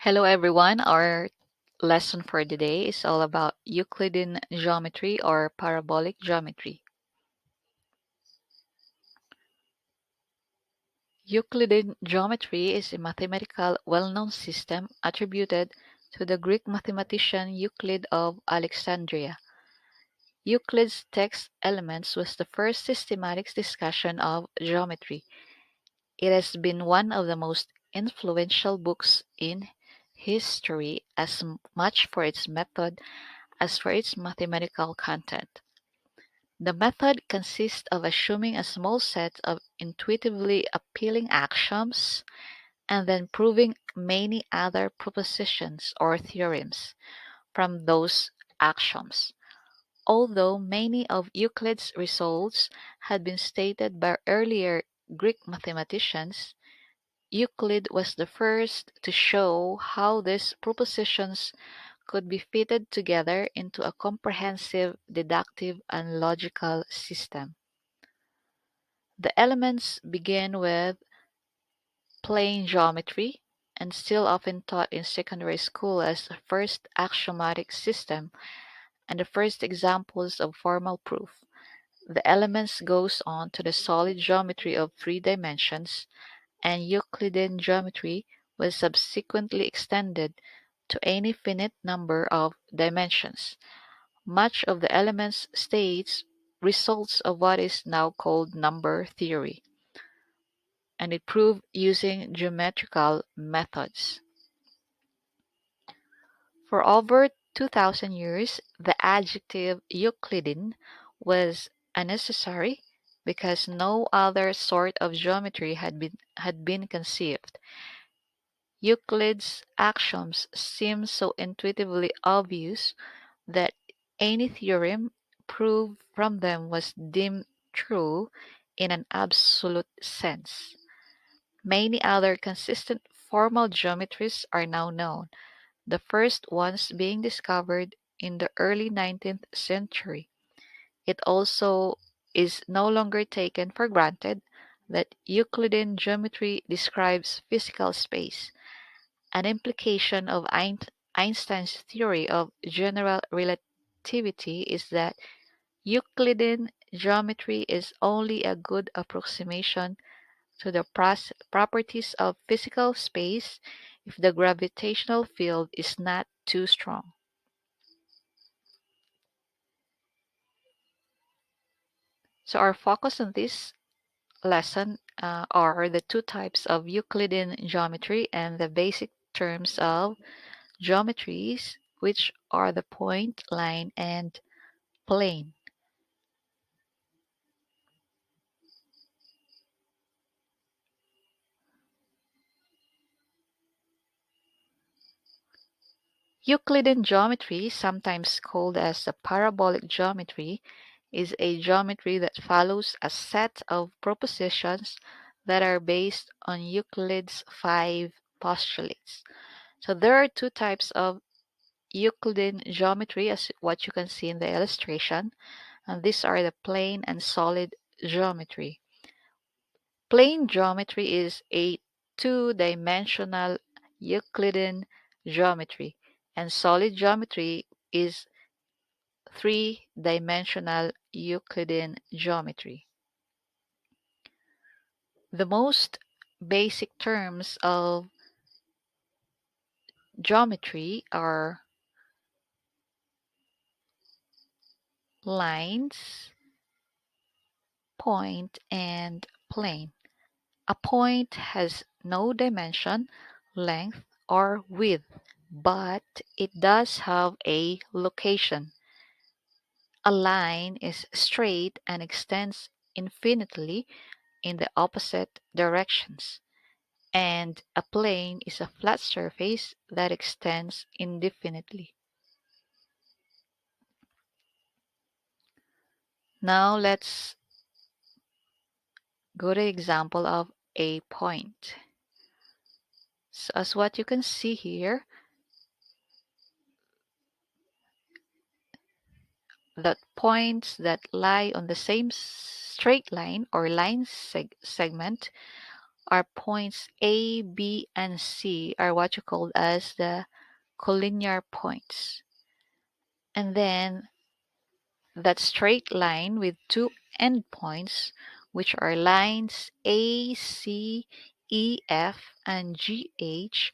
Hello everyone. Our lesson for today is all about Euclidean geometry or parabolic geometry. Euclidean geometry is a mathematical well-known system attributed to the Greek mathematician Euclid of Alexandria. Euclid's text Elements was the first systematic discussion of geometry. It has been one of the most influential books in history as much for its method as for its mathematical content. The method consists of assuming a small set of intuitively appealing axioms and then proving many other propositions or theorems from those axioms. Although many of Euclid's results had been stated by earlier Greek mathematicians, Euclid was the first to show how these propositions could be fitted together into a comprehensive deductive and logical system. The elements begin with plane geometry and still often taught in secondary school as the first axiomatic system and the first examples of formal proof. The elements goes on to the solid geometry of three dimensions, and Euclidean geometry was subsequently extended to any finite number of dimensions. Much of the elements states results of what is now called number theory, and it proved using geometrical methods. For over 2000 years, the adjective Euclidean was unnecessary because no other sort of geometry had been conceived. Euclid's axioms seem so intuitively obvious that any theorem proved from them was deemed true in an absolute sense. Many other consistent formal geometries are now known, the first ones being discovered in the early 19th century. It also is no longer taken for granted that Euclidean geometry describes physical space. An implication of Einstein's theory of general relativity is that Euclidean geometry is only a good approximation to the properties of physical space if the gravitational field is not too strong. So our focus on this lesson are the two types of Euclidean geometry and the basic terms of geometries, which are the point, line, and plane. Euclidean geometry, sometimes called as the parabolic geometry, is a geometry that follows a set of propositions that are based on Euclid's five postulates. So there are two types of Euclidean geometry, as what you can see in the illustration, and these are the plane and solid geometry. Plane geometry is a two-dimensional Euclidean geometry, and solid geometry is three-dimensional Euclidean geometry. The most basic terms of geometry are lines, point, and plane. A point has no dimension, length, or width, but it does have a location. A line is straight and extends infinitely in the opposite directions, and a plane is a flat surface that extends indefinitely. Now let's go to the example of a point. So as what you can see here, that points that lie on the same straight line or line segment our points A, B, and C are what you call as the collinear points. And then that straight line with two endpoints, which are lines A, C, E, F, and G, H,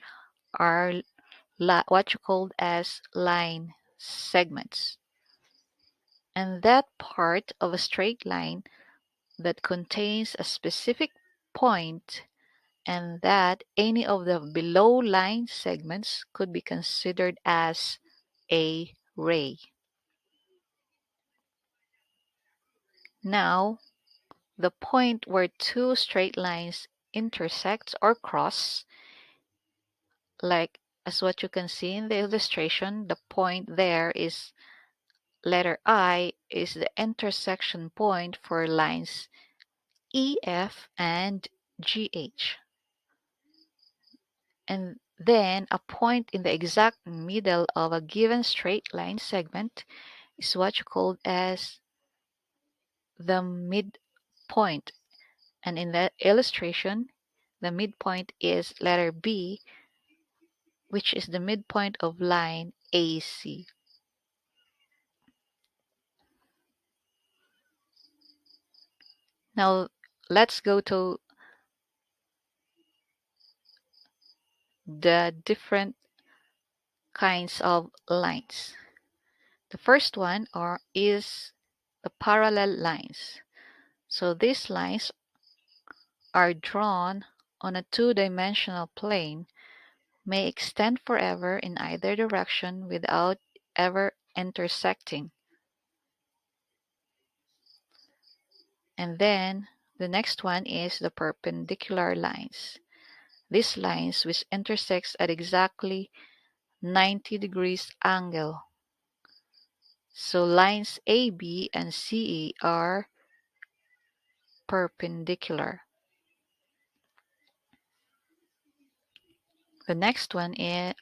are what you call as line segments. And that part of a straight line that contains a specific point, and that any of the below line segments could be considered as a ray. Now, the point where two straight lines intersect or cross, like as what you can see in the illustration, the point there is letter I is the intersection point for lines EF and GH. And then a point in the exact middle of a given straight line segment is what you call as the midpoint. And in that illustration, the midpoint is letter B, which is the midpoint of line AC. Now, let's go to the different kinds of lines. The first one is the parallel lines. So these lines are drawn on a two-dimensional plane, may extend forever in either direction without ever intersecting. And then the next one is the perpendicular lines. These lines which intersects at exactly 90 degrees angle. So lines AB and CE are perpendicular. The next one is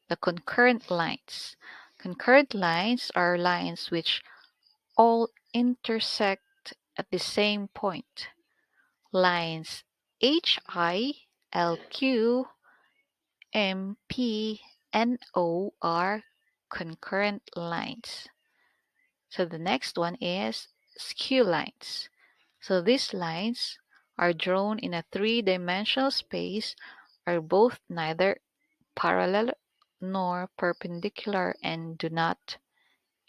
the concurrent lines. Concurrent lines are lines which all intersect at the same point. Lines HI, LQ, MP, and O are concurrent lines. So the next one is skew lines. So these lines are drawn in a three-dimensional space, are both neither parallel nor perpendicular and do not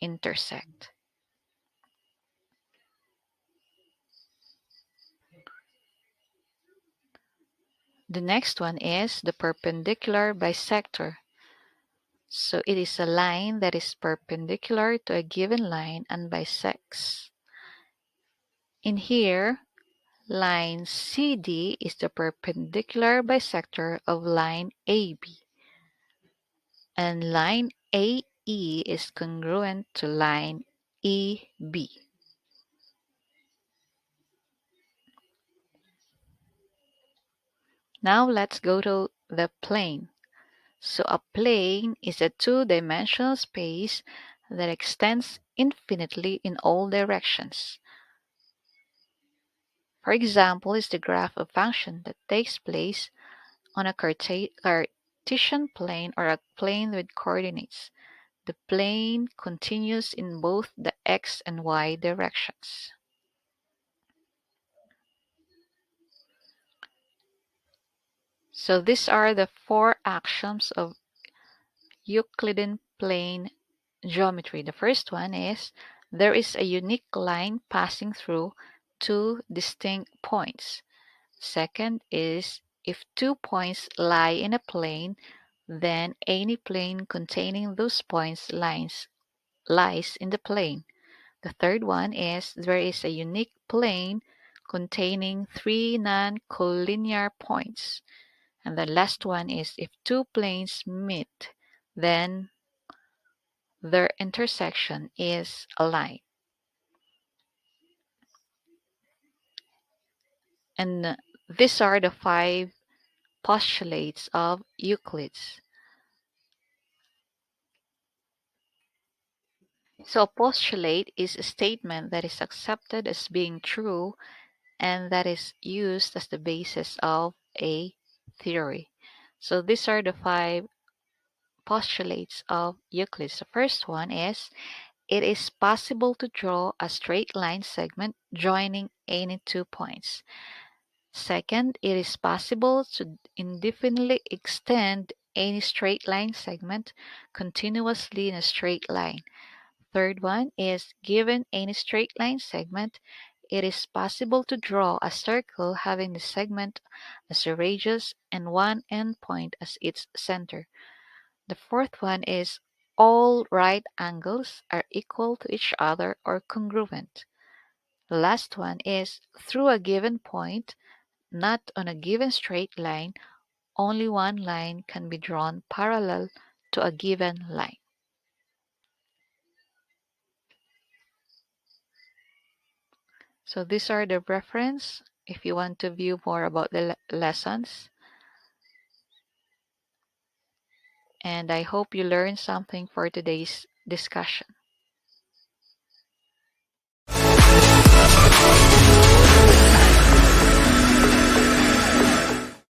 intersect. The next one is the perpendicular bisector. So it is a line that is perpendicular to a given line and bisects. In here, line CD is the perpendicular bisector of line AB, and line AE is congruent to line EB. Now let's go to the plane. So a plane is a two-dimensional space that extends infinitely in all directions. For example, is the graph of function that takes place on a Cartesian plane or a plane with coordinates. The plane continues in both the x and y directions. So these are the four axioms of Euclidean plane geometry. The first one is there is a unique line passing through two distinct points. Second is if two points lie in a plane, then any plane containing those points lies in the plane. The third one is there is a unique plane containing three non-collinear points. And the last one is if two planes meet, then their intersection is a line. And these are the five postulates of Euclid's. So a postulate is a statement that is accepted as being true and that is used as the basis of a theory. So these are the five postulates of Euclid. The first one is it is possible to draw a straight line segment joining any 2 points. Second, it is possible to indefinitely extend any straight line segment continuously in a straight line. Third one is given any straight line segment, it is possible to draw a circle having the segment as a radius and one endpoint as its center. The fourth one is all right angles are equal to each other or congruent. The last one is through a given point, not on a given straight line, only one line can be drawn parallel to a given line. So these are the reference if you want to view more about the lessons. And I hope you learned something for today's discussion.